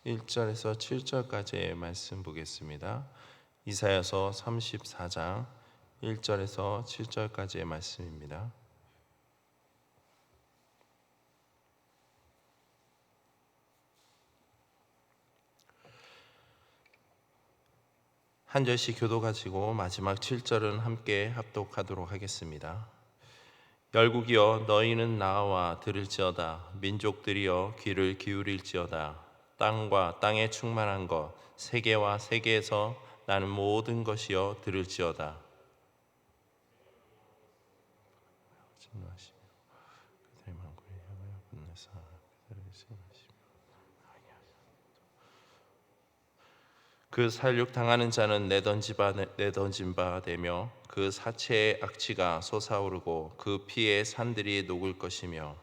1절에서 7절까지의 말씀 보겠습니다. 이사야서 34장 1절에서 7절까지의 말씀입니다. 한 절씩 교도 가지고 마지막 7절은 함께 합독하도록 하겠습니다. 열국이여 너희는 나와 들을지어다. 민족들이여 귀를 기울일지어다. 땅과 땅에 충만한 것 세계와 세계에서 나는 모든 것이여 들을지어다. 그 살육 당하는 자는 내던진 바 되며 그 사체의 악취가 솟아오르고 그 피의 산들이 녹을 것이며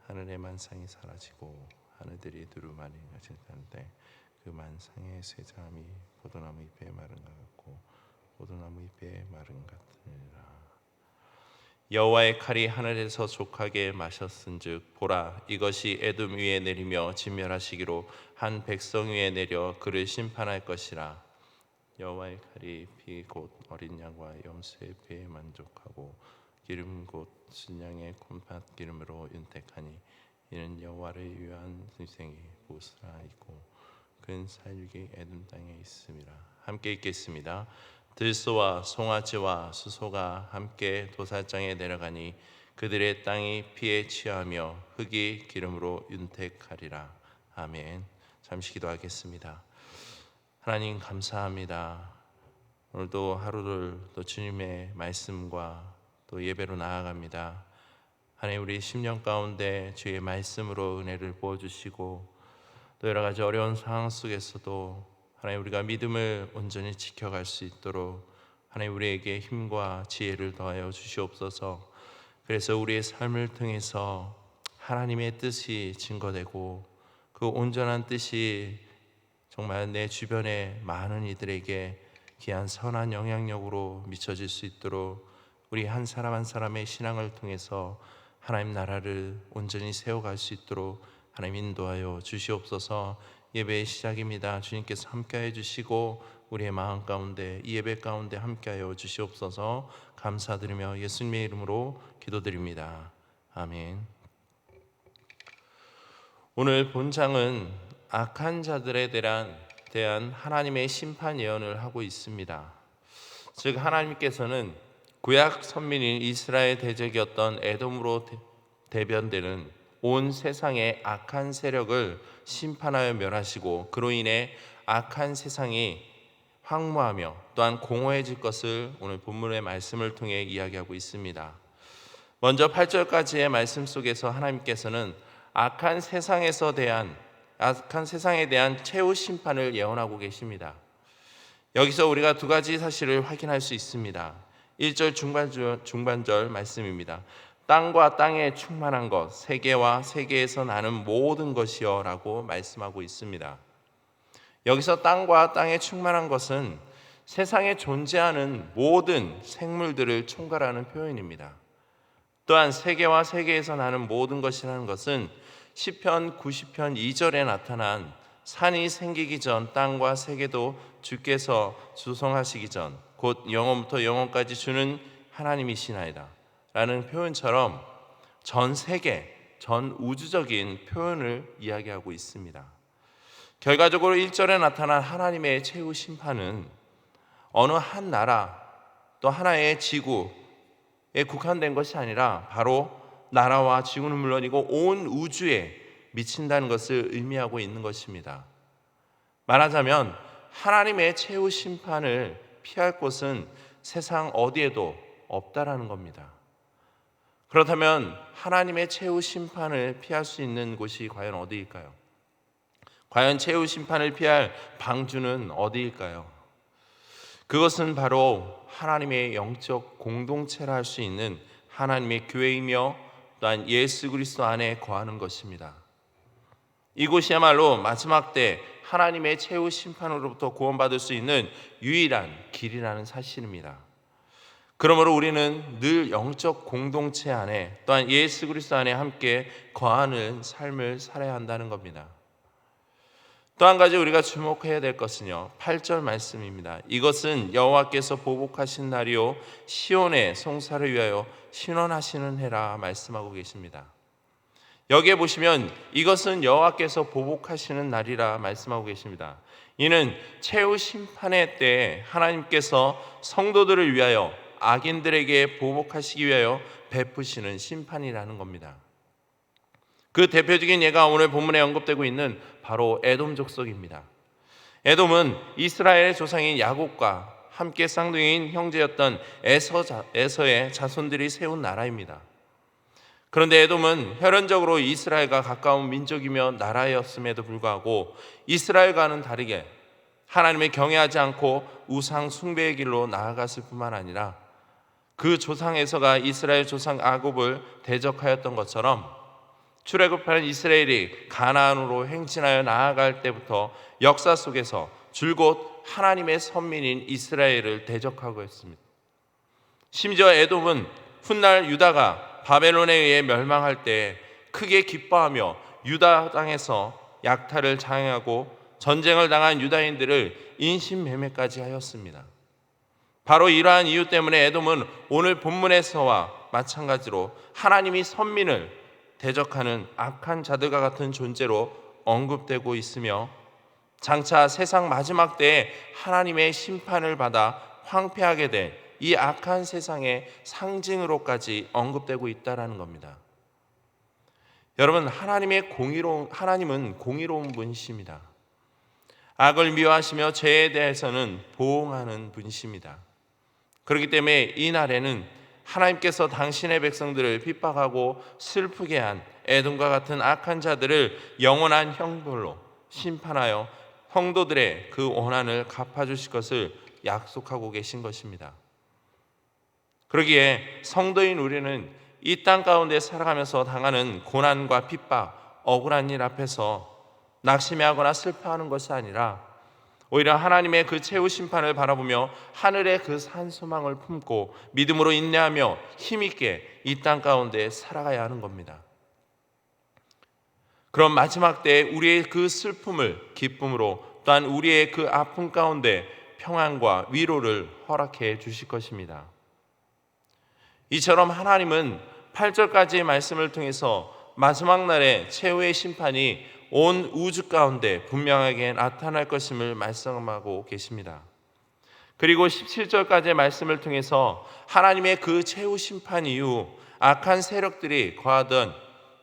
하늘의 만상이 사라지고 하늘들이 두루마리 가질텐데 그 만상의 세자함이 포도나무 잎의 마른 것 같고 포도나무 잎의 마른 같으니라. 여호와의 칼이 하늘에서 족하게 마셨은즉 보라 이것이 에돔 위에 내리며 진멸하시기로 한 백성 위에 내려 그를 심판할 것이라. 여호와의 칼이 피 곧 어린 양과 염소의 피에 만족하고 기름 곧 순양의 콩팥 기름으로 윤택하니 이는 여호와를 위한 희생이 보스라이고 큰 살육이 에돔 땅에 있음이라. 함께 읽겠습니다. 들소와 송아지와 수소가 함께 도살장에 내려가니 그들의 땅이 피에 취하며 흙이 기름으로 윤택하리라. 아멘. 잠시 기도하겠습니다. 하나님 감사합니다. 오늘도 하루를 또 주님의 말씀과 또 예배로 나아갑니다. 하나님 우리 심령 가운데 주의 말씀으로 은혜를 부어주시고 또 여러 가지 어려운 상황 속에서도 하나님 우리가 믿음을 온전히 지켜갈 수 있도록 하나님 우리에게 힘과 지혜를 더하여 주시옵소서. 그래서 우리의 삶을 통해서 하나님의 뜻이 증거되고 그 온전한 뜻이 정말 내 주변의 많은 이들에게 귀한 선한 영향력으로 미쳐질 수 있도록 우리 한 사람 한 사람의 신앙을 통해서 하나님 나라를 온전히 세워갈 수 있도록 하나님 인도하여 주시옵소서. 예배의 시작입니다. 주님께서 함께해 주시고 우리의 마음 가운데 이 예배 가운데 함께하여 주시옵소서. 감사드리며 예수님의 이름으로 기도드립니다. 아멘. 오늘 본장은 악한 자들에 대한 하나님의 심판 예언을 하고 있습니다. 즉 하나님께서는 구약 선민인 이스라엘 대적이었던 에돔으로 대변되는 온 세상의 악한 세력을 심판하여 멸하시고 그로 인해 악한 세상이 황무하며 또한 공허해질 것을 오늘 본문의 말씀을 통해 이야기하고 있습니다. 먼저 8절까지의 말씀 속에서 하나님께서는 악한 세상에 대한 최후 심판을 예언하고 계십니다. 여기서 우리가 두 가지 사실을 확인할 수 있습니다. 1절 중반절 말씀입니다. 땅과 땅에 충만한 것 세계와 세계에서 나는 모든 것이여 라고 말씀하고 있습니다. 여기서 땅과 땅에 충만한 것은 세상에 존재하는 모든 생물들을 총괄하는 표현입니다. 또한 세계와 세계에서 나는 모든 것이라는 것은 시편 90편 2절에 나타난 산이 생기기 전 땅과 세계도 주께서 조성하시기 전 곧 영원부터 영원까지 주는 하나님이시나이다 라는 표현처럼 전 세계, 전 우주적인 표현을 이야기하고 있습니다. 결과적으로 1절에 나타난 하나님의 최후 심판은 어느 한 나라 또 하나의 지구에 국한된 것이 아니라 바로 나라와 지구는 물론이고 온 우주에 미친다는 것을 의미하고 있는 것입니다. 말하자면 하나님의 최후 심판을 피할 곳은 세상 어디에도 없다라는 겁니다. 그렇다면 하나님의 최후 심판을 피할 수 있는 곳이 과연 어디일까요? 과연 최후 심판을 피할 방주는 어디일까요? 그것은 바로 하나님의 영적 공동체라 할 수 있는 하나님의 교회이며 또한 예수 그리스도 안에 거하는 것입니다. 이곳이야말로 마지막 때 하나님의 최후 심판으로부터 구원받을 수 있는 유일한 길이라는 사실입니다. 그러므로 우리는 늘 영적 공동체 안에 또한 예수 그리스도 안에 함께 거하는 삶을 살아야 한다는 겁니다. 또 한 가지 우리가 주목해야 될 것은요, 8절 말씀입니다. 이것은 여호와께서 보복하신 날이요 시온의 송사를 위하여 신원하시는 해라 말씀하고 계십니다. 여기에 보시면 이것은 여호와께서 보복하시는 날이라 말씀하고 계십니다. 이는 최후 심판의 때에 하나님께서 성도들을 위하여 악인들에게 보복하시기 위하여 베푸시는 심판이라는 겁니다. 그 대표적인 예가 오늘 본문에 언급되고 있는 바로 에돔 족속입니다. 에돔은 이스라엘의 조상인 야곱과 함께 쌍둥이인 형제였던 에서의 자손들이 세운 나라입니다. 그런데 에돔은 혈연적으로 이스라엘과 가까운 민족이며 나라였음에도 불구하고 이스라엘과는 다르게 하나님을 경외하지 않고 우상 숭배의 길로 나아갔을 뿐만 아니라 그 조상 에서가 이스라엘 조상 야곱을 대적하였던 것처럼 출애굽하는 이스라엘이 가나안으로 행진하여 나아갈 때부터 역사 속에서 줄곧 하나님의 선민인 이스라엘을 대적하고 있습니다. 심지어 에돔은 훗날 유다가 바벨론에 의해 멸망할 때 크게 기뻐하며 유다 땅에서 약탈을 장행하고 전쟁을 당한 유다인들을 인신매매까지 하였습니다. 바로 이러한 이유 때문에 에돔은 오늘 본문에서와 마찬가지로 하나님이 선민을 대적하는 악한 자들과 같은 존재로 언급되고 있으며 장차 세상 마지막 때에 하나님의 심판을 받아 황폐하게 될 이 악한 세상의 상징으로까지 언급되고 있다는 겁니다. 여러분, 하나님은 공의로운 분이십니다. 악을 미워하시며 죄에 대해서는 보응하는 분이십니다. 그렇기 때문에 이 날에는 하나님께서 당신의 백성들을 핍박하고 슬프게 한 에돔과 같은 악한 자들을 영원한 형벌로 심판하여 성도들의 그 원한을 갚아주실 것을 약속하고 계신 것입니다. 그러기에 성도인 우리는 이 땅 가운데 살아가면서 당하는 고난과 핍박, 억울한 일 앞에서 낙심하거나 슬퍼하는 것이 아니라 오히려 하나님의 그 최후 심판을 바라보며 하늘의 그 산소망을 품고 믿음으로 인내하며 힘있게 이 땅 가운데 살아가야 하는 겁니다. 그럼 마지막 때에 우리의 그 슬픔을 기쁨으로, 또한 우리의 그 아픔 가운데 평안과 위로를 허락해 주실 것입니다. 이처럼 하나님은 8절까지의 말씀을 통해서 마지막 날에 최후의 심판이 온 우주 가운데 분명하게 나타날 것임을 말씀하고 계십니다. 그리고 17절까지의 말씀을 통해서 하나님의 그 최후 심판 이후 악한 세력들이 거하던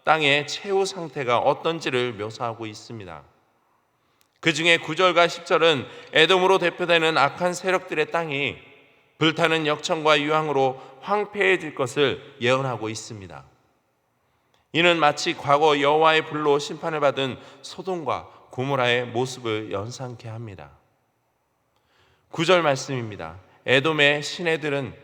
땅의 최후 상태가 어떤지를 묘사하고 있습니다. 그 중에 9절과 10절은 에돔으로 대표되는 악한 세력들의 땅이 불타는 역청과 유황으로 황폐해질 것을 예언하고 있습니다. 이는 마치 과거 여호와의 불로 심판을 받은 소돔과 고모라의 모습을 연상케 합니다. 9절 말씀입니다. 에돔의 시내들은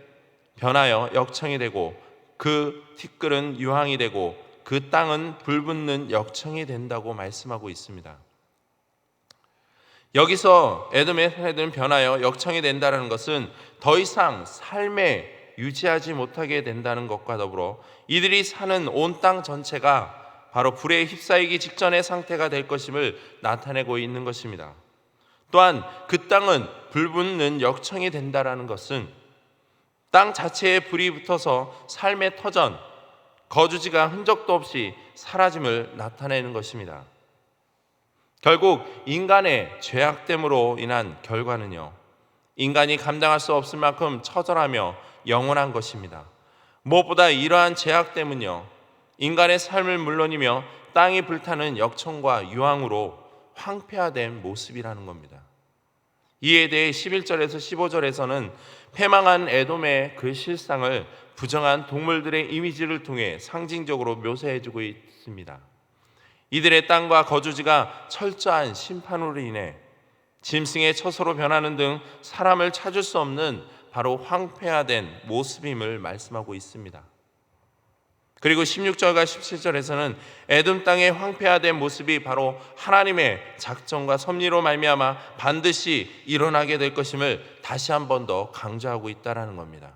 변하여 역청이 되고 그 티끌은 유황이 되고 그 땅은 불붙는 역청이 된다고 말씀하고 있습니다. 여기서 에돔의 시내들은 변하여 역청이 된다는 것은 더 이상 삶에 유지하지 못하게 된다는 것과 더불어 이들이 사는 온 땅 전체가 바로 불에 휩싸이기 직전의 상태가 될 것임을 나타내고 있는 것입니다. 또한 그 땅은 불붙는 역청이 된다는 것은 땅 자체에 불이 붙어서 삶의 터전, 거주지가 흔적도 없이 사라짐을 나타내는 것입니다. 결국 인간의 죄악됨으로 인한 결과는요, 인간이 감당할 수 없을 만큼 처절하며 영원한 것입니다. 무엇보다 이러한 죄악됨은요, 인간의 삶을 물론이며 땅이 불타는 역청과 유황으로 황폐화된 모습이라는 겁니다. 이에 대해 11절에서 15절에서는 패망한 에돔의 그 실상을 부정한 동물들의 이미지를 통해 상징적으로 묘사해주고 있습니다. 이들의 땅과 거주지가 철저한 심판으로 인해 짐승의 처소로 변하는 등 사람을 찾을 수 없는 바로 황폐화된 모습임을 말씀하고 있습니다. 그리고 16절과 17절에서는 에돔 땅의 황폐화된 모습이 바로 하나님의 작정과 섭리로 말미암아 반드시 일어나게 될 것임을 다시 한 번 더 강조하고 있다는 겁니다.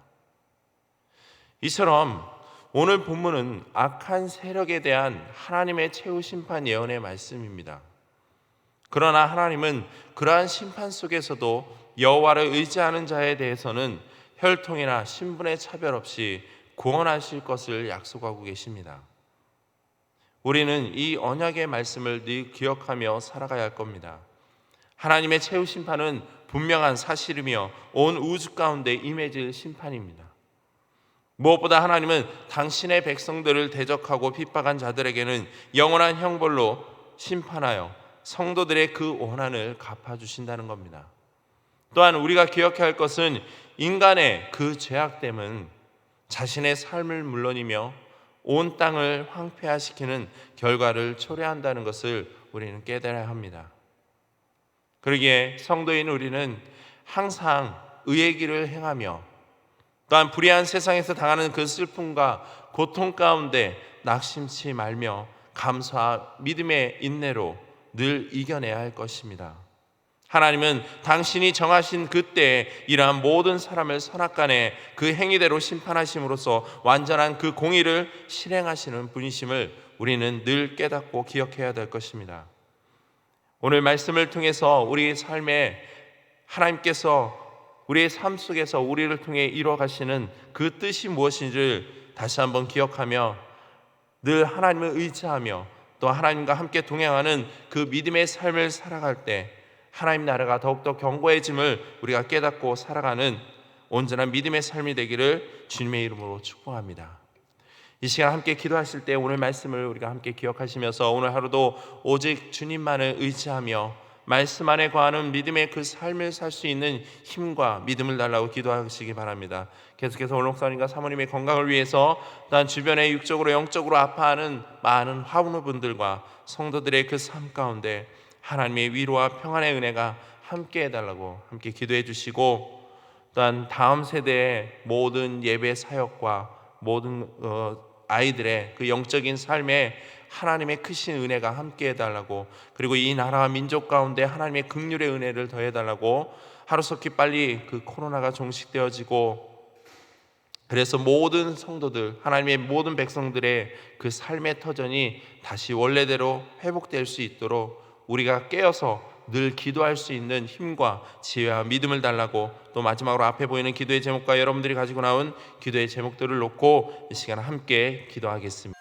이처럼 오늘 본문은 악한 세력에 대한 하나님의 최후 심판 예언의 말씀입니다. 그러나 하나님은 그러한 심판 속에서도 여호와를 의지하는 자에 대해서는 혈통이나 신분의 차별 없이 구원하실 것을 약속하고 계십니다. 우리는 이 언약의 말씀을 늘 기억하며 살아가야 할 겁니다. 하나님의 최후 심판은 분명한 사실이며 온 우주 가운데 임해질 심판입니다. 무엇보다 하나님은 당신의 백성들을 대적하고 핍박한 자들에게는 영원한 형벌로 심판하여 성도들의 그 원한을 갚아주신다는 겁니다. 또한 우리가 기억해야 할 것은 인간의 그 죄악됨은 자신의 삶을 물론이며 온 땅을 황폐화시키는 결과를 초래한다는 것을 우리는 깨달아야 합니다. 그러기에 성도인 우리는 항상 의의 길을 행하며 또한 불의한 세상에서 당하는 그 슬픔과 고통 가운데 낙심치 말며 감사와 믿음의 인내로 늘 이겨내야 할 것입니다. 하나님은 당신이 정하신 그때에 이러한 모든 사람을 선악간에 그 행위대로 심판하심으로써 완전한 그 공의를 실행하시는 분이심을 우리는 늘 깨닫고 기억해야 될 것입니다. 오늘 말씀을 통해서 우리 삶에 하나님께서 우리의 삶 속에서 우리를 통해 이루어 가시는 그 뜻이 무엇인지를 다시 한번 기억하며 늘 하나님을 의지하며 또 하나님과 함께 동행하는 그 믿음의 삶을 살아갈 때 하나님 나라가 더욱더 견고해짐을 우리가 깨닫고 살아가는 온전한 믿음의 삶이 되기를 주님의 이름으로 축복합니다. 이 시간 함께 기도하실 때 오늘 말씀을 우리가 함께 기억하시면서 오늘 하루도 오직 주님만을 의지하며 말씀 안에 거하는 믿음의 그 삶을 살 수 있는 힘과 믿음을 달라고 기도하시기 바랍니다. 계속해서 오늘 목사님과 사모님의 건강을 위해서 또한 주변에 육적으로 영적으로 아파하는 많은 화우분들과 성도들의 그 삶 가운데 하나님의 위로와 평안의 은혜가 함께 해달라고 함께 기도해 주시고 또한 다음 세대의 모든 예배 사역과 모든 아이들의 그 영적인 삶에 하나님의 크신 은혜가 함께 해달라고 그리고 이 나라와 민족 가운데 하나님의 긍휼의 은혜를 더해달라고 하루속히 빨리 그 코로나가 종식되어지고 그래서 모든 성도들 하나님의 모든 백성들의 그 삶의 터전이 다시 원래대로 회복될 수 있도록 우리가 깨어서 늘 기도할 수 있는 힘과 지혜와 믿음을 달라고 또 마지막으로 앞에 보이는 기도의 제목과 여러분들이 가지고 나온 기도의 제목들을 놓고 이 시간 함께 기도하겠습니다.